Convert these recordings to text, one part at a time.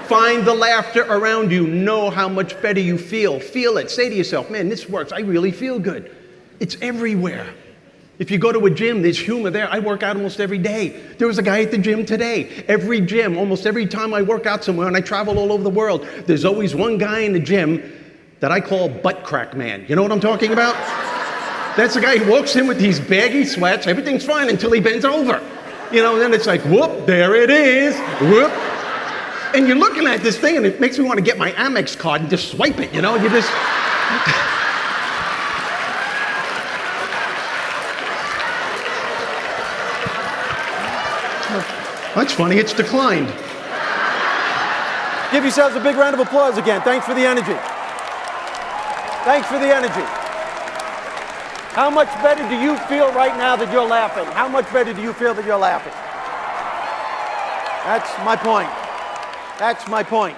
Find the laughter around you. Know how much better you feel. Feel it. Say to yourself, man, this works. I really feel good. It's everywhere. If you go to a gym, there's humor there. I work out almost every day. There was a guy at the gym today. Every gym, almost every time I work out somewhere, and I travel all over the world, there's always one guy in the gym that I call Butt Crack Man. You know what I'm talking about? That's the guy who walks in with these baggy sweats. Everything's fine until he bends over. You know, then it's like, whoop, there it is. Whoop. And you're looking at this thing, and it makes me want to get my Amex card and just swipe it, you know? You just... That's funny, it's declined. Give yourselves a big round of applause again. Thanks for the energy. Thanks for the energy. How much better do you feel right now that you're laughing? How much better do you feel that you're laughing? That's my point. That's my point.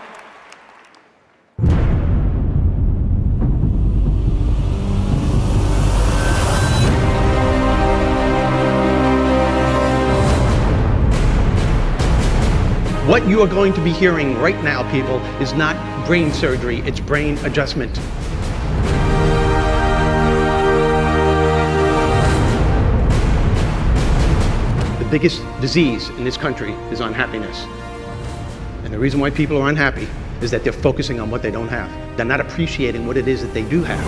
What you are going to be hearing right now, people, is not brain surgery, it's brain adjustment. The biggest disease in this country is unhappiness. And the reason why people are unhappy is that they're focusing on what they don't have. They're not appreciating what it is that they do have.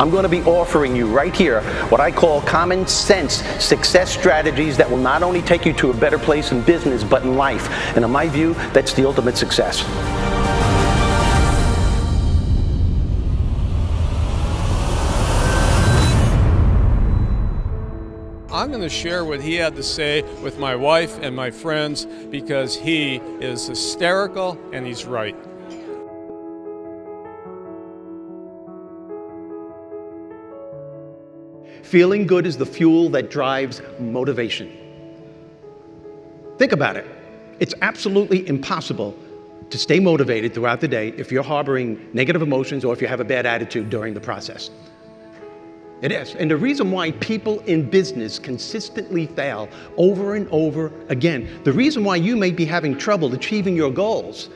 I'm going to be offering you right here what I call common sense success strategies that will not only take you to a better place in business, but in life. And in my view, that's the ultimate success. I'm going to share what he had to say with my wife and my friends because he is hysterical and he's right. Feeling good is the fuel that drives motivation. Think about it. It's absolutely impossible to stay motivated throughout the day if you're harboring negative emotions or if you have a bad attitude during the process. It is. And the reason why people in business consistently fail over and over again, the reason why you may be having trouble achieving your goals,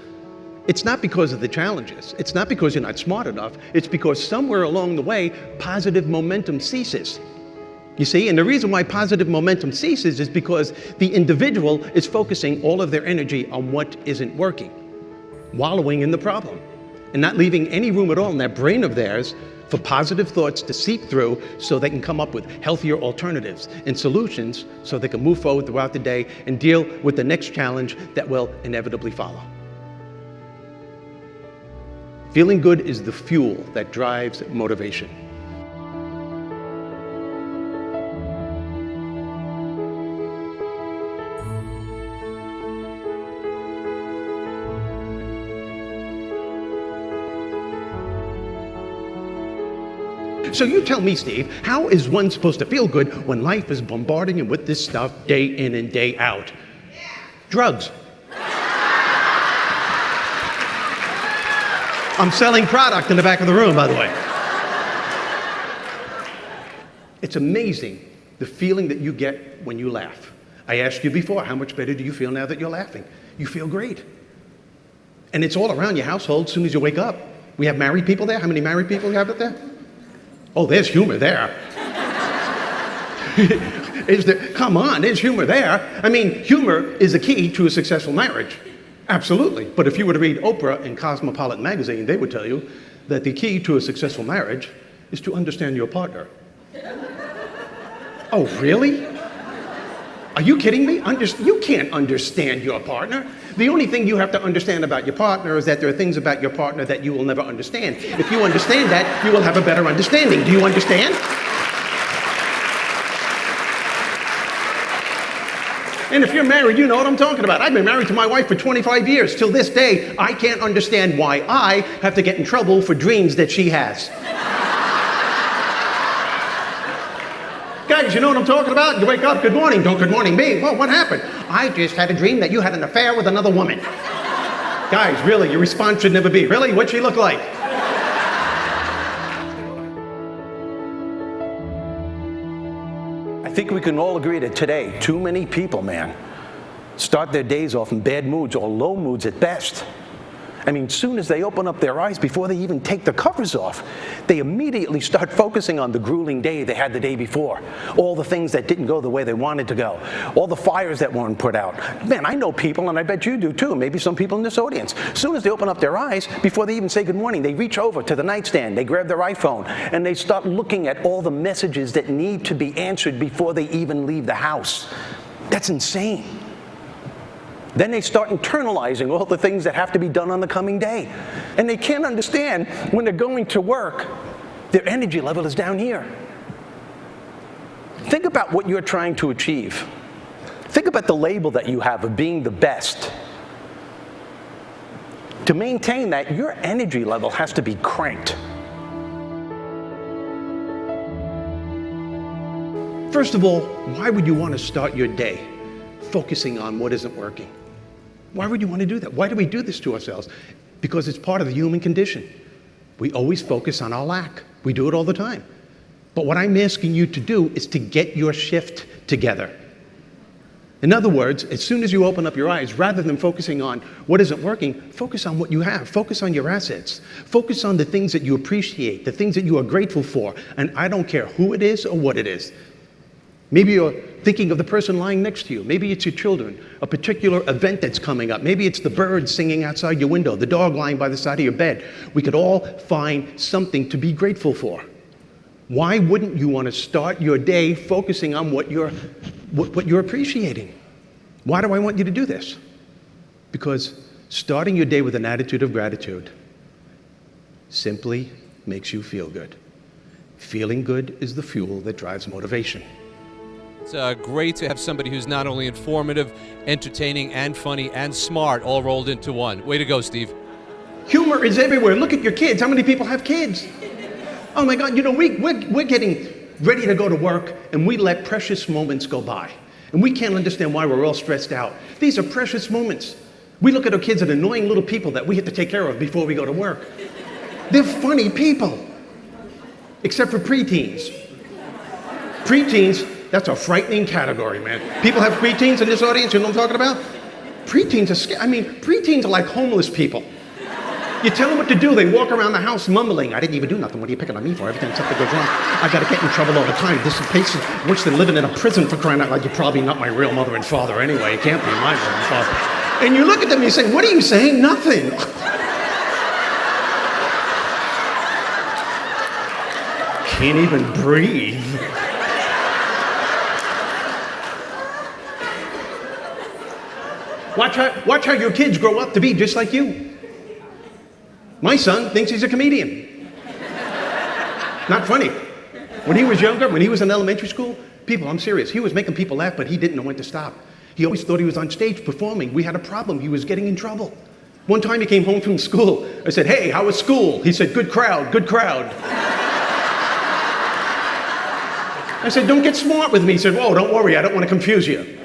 it's not because of the challenges. It's not because you're not smart enough. It's because somewhere along the way, positive momentum ceases. You see, and the reason why positive momentum ceases is because the individual is focusing all of their energy on what isn't working, wallowing in the problem, and not leaving any room at all in that brain of theirs for positive thoughts to seep through so they can come up with healthier alternatives and solutions so they can move forward throughout the day and deal with the next challenge that will inevitably follow. Feeling good is the fuel that drives motivation. So you tell me, Steve, how is one supposed to feel good when life is bombarding him with this stuff day in and day out? Drugs. I'm selling product in the back of the room, by the way. It's amazing the feeling that you get when you laugh. I asked you before, how much better do you feel now that you're laughing? You feel great. And it's all around your household as soon as you wake up. We have married people there. How many married people do you have up there? Oh, there's humor there. Come on, there's humor there. I mean, humor is a key to a successful marriage. Absolutely. But if you were to read Oprah and Cosmopolitan magazine, they would tell you that the key to a successful marriage is to understand your partner. Oh, really? Are you kidding me? You can't understand your partner. The only thing you have to understand about your partner is that there are things about your partner that you will never understand. If you understand that, you will have a better understanding. Do you understand? And if you're married, you know what I'm talking about. I've been married to my wife for 25 years. Till this day, I can't understand why I have to get in trouble for dreams that she has. Guys, Guys, you know what I'm talking about? You wake up, good morning, don't good morning me. Well, what happened? I just had a dream that you had an affair with another woman. Guys, really, your response should never be, really, what'd she look like? I think we can all agree that today, too many people, man, start their days off in bad moods or low moods at best. I mean, soon as they open up their eyes, before they even take the covers off, they immediately start focusing on the grueling day they had the day before, all the things that didn't go the way they wanted to go, all the fires that weren't put out. Man, I know people, and I bet you do too, maybe some people in this audience. As soon as they open up their eyes, before they even say good morning, they reach over to the nightstand, they grab their iPhone, and they start looking at all the messages that need to be answered before they even leave the house. That's insane. Then they start internalizing all the things that have to be done on the coming day. And they can't understand when they're going to work, their energy level is down here. Think about what you're trying to achieve. Think about the label that you have of being the best. To maintain that, your energy level has to be cranked. First of all, why would you want to start your day focusing on what isn't working? Why would you want to do that? Why do we do this to ourselves? Because it's part of the human condition. We always focus on our lack. We do it all the time. But what I'm asking you to do is to get your shift together. In other words, as soon as you open up your eyes, rather than focusing on what isn't working, focus on what you have. Focus on your assets. Focus on the things that you appreciate, the things that you are grateful for. And I don't care who it is or what it is. Maybe you're thinking of the person lying next to you. Maybe it's your children, a particular event that's coming up. Maybe it's the birds singing outside your window, the dog lying by the side of your bed. We could all find something to be grateful for. Why wouldn't you want to start your day focusing on what you're appreciating? Why do I want you to do this? Because starting your day with an attitude of gratitude simply makes you feel good. Feeling good is the fuel that drives motivation. It's great to have somebody who's not only informative, entertaining, and funny, and smart, all rolled into one. Way to go, Steve. Humor is everywhere. Look at your kids. How many people have kids? Oh my God, you know, we're getting ready to go to work, and we let precious moments go by. And we can't understand why we're all stressed out. These are precious moments. We look at our kids as annoying little people that we have to take care of before we go to work. They're funny people, except for preteens. Preteens, that's a frightening category, man. People have preteens in this audience, you know what I'm talking about? Preteens are scary. I mean, preteens are like homeless people. You tell them what to do, they walk around the house mumbling, I didn't even do nothing, what are you picking on me for? Every time something goes wrong, I gotta get in trouble all the time. This place is worse than living in a prison, for crying out loud. You're probably not my real mother and father anyway, you can't be my mother and father. And you look at them and you say, what are you saying? Nothing. Can't even breathe. Watch how your kids grow up to be just like you. My son thinks he's a comedian. Not funny. When he was younger, when he was in elementary school, people, I'm serious, he was making people laugh, but he didn't know when to stop. He always thought he was on stage performing. We had a problem. He was getting in trouble. One time he came home from school. I said, hey, how was school? He said, good crowd, good crowd. I said, don't get smart with me. He said, whoa, don't worry, I don't want to confuse you.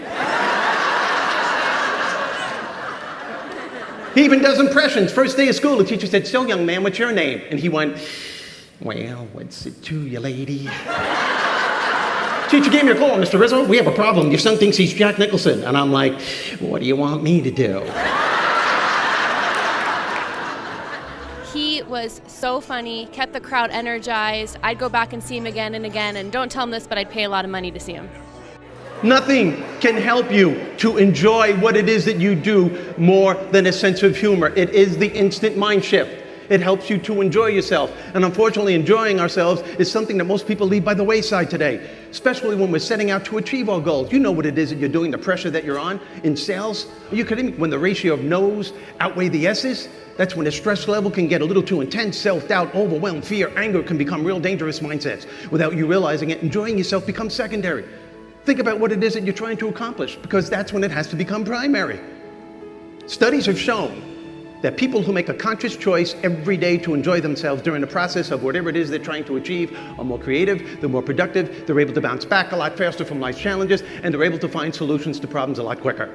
He even does impressions. First day of school, the teacher said, so young man, what's your name? And he went, well, what's it to you, lady? Teacher gave me a call, Mr. Rizzo, we have a problem. Your son thinks he's Jack Nicholson. And I'm like, what do you want me to do? He was so funny, kept the crowd energized. I'd go back and see him again and again, and don't tell him this, but I'd pay a lot of money to see him. Nothing can help you to enjoy what it is that you do more than a sense of humor. It is the instant mind shift. It helps you to enjoy yourself. And unfortunately, enjoying ourselves is something that most people leave by the wayside today, especially when we're setting out to achieve our goals. You know what it is that you're doing, the pressure that you're on in sales. Are you kidding me? When the ratio of no's outweigh the yeses, that's when the stress level can get a little too intense. Self-doubt, overwhelm, fear, anger can become real dangerous mindsets. Without you realizing it, enjoying yourself becomes secondary. Think about what it is that you're trying to accomplish, because that's when it has to become primary. Studies have shown that people who make a conscious choice every day to enjoy themselves during the process of whatever it is they're trying to achieve are more creative, they're more productive, they're able to bounce back a lot faster from life's challenges, and they're able to find solutions to problems a lot quicker.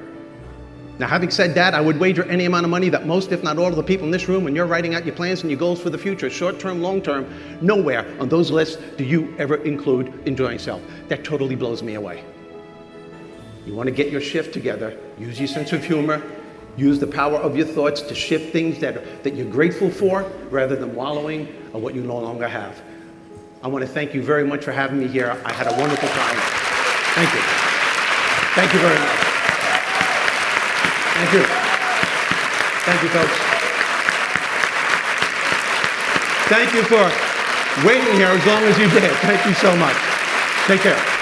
Now, having said that, I would wager any amount of money that most, if not all, of the people in this room, when you're writing out your plans and your goals for the future, short-term, long-term, nowhere on those lists do you ever include enjoying yourself. That totally blows me away. You want to get your shift together, use your sense of humor, use the power of your thoughts to shift things that you're grateful for rather than wallowing on what you no longer have. I want to thank you very much for having me here. I had a wonderful time. Thank you. Thank you very much. Thank you. Thank you, folks. Thank you for waiting here as long as you did. Thank you so much. Take care.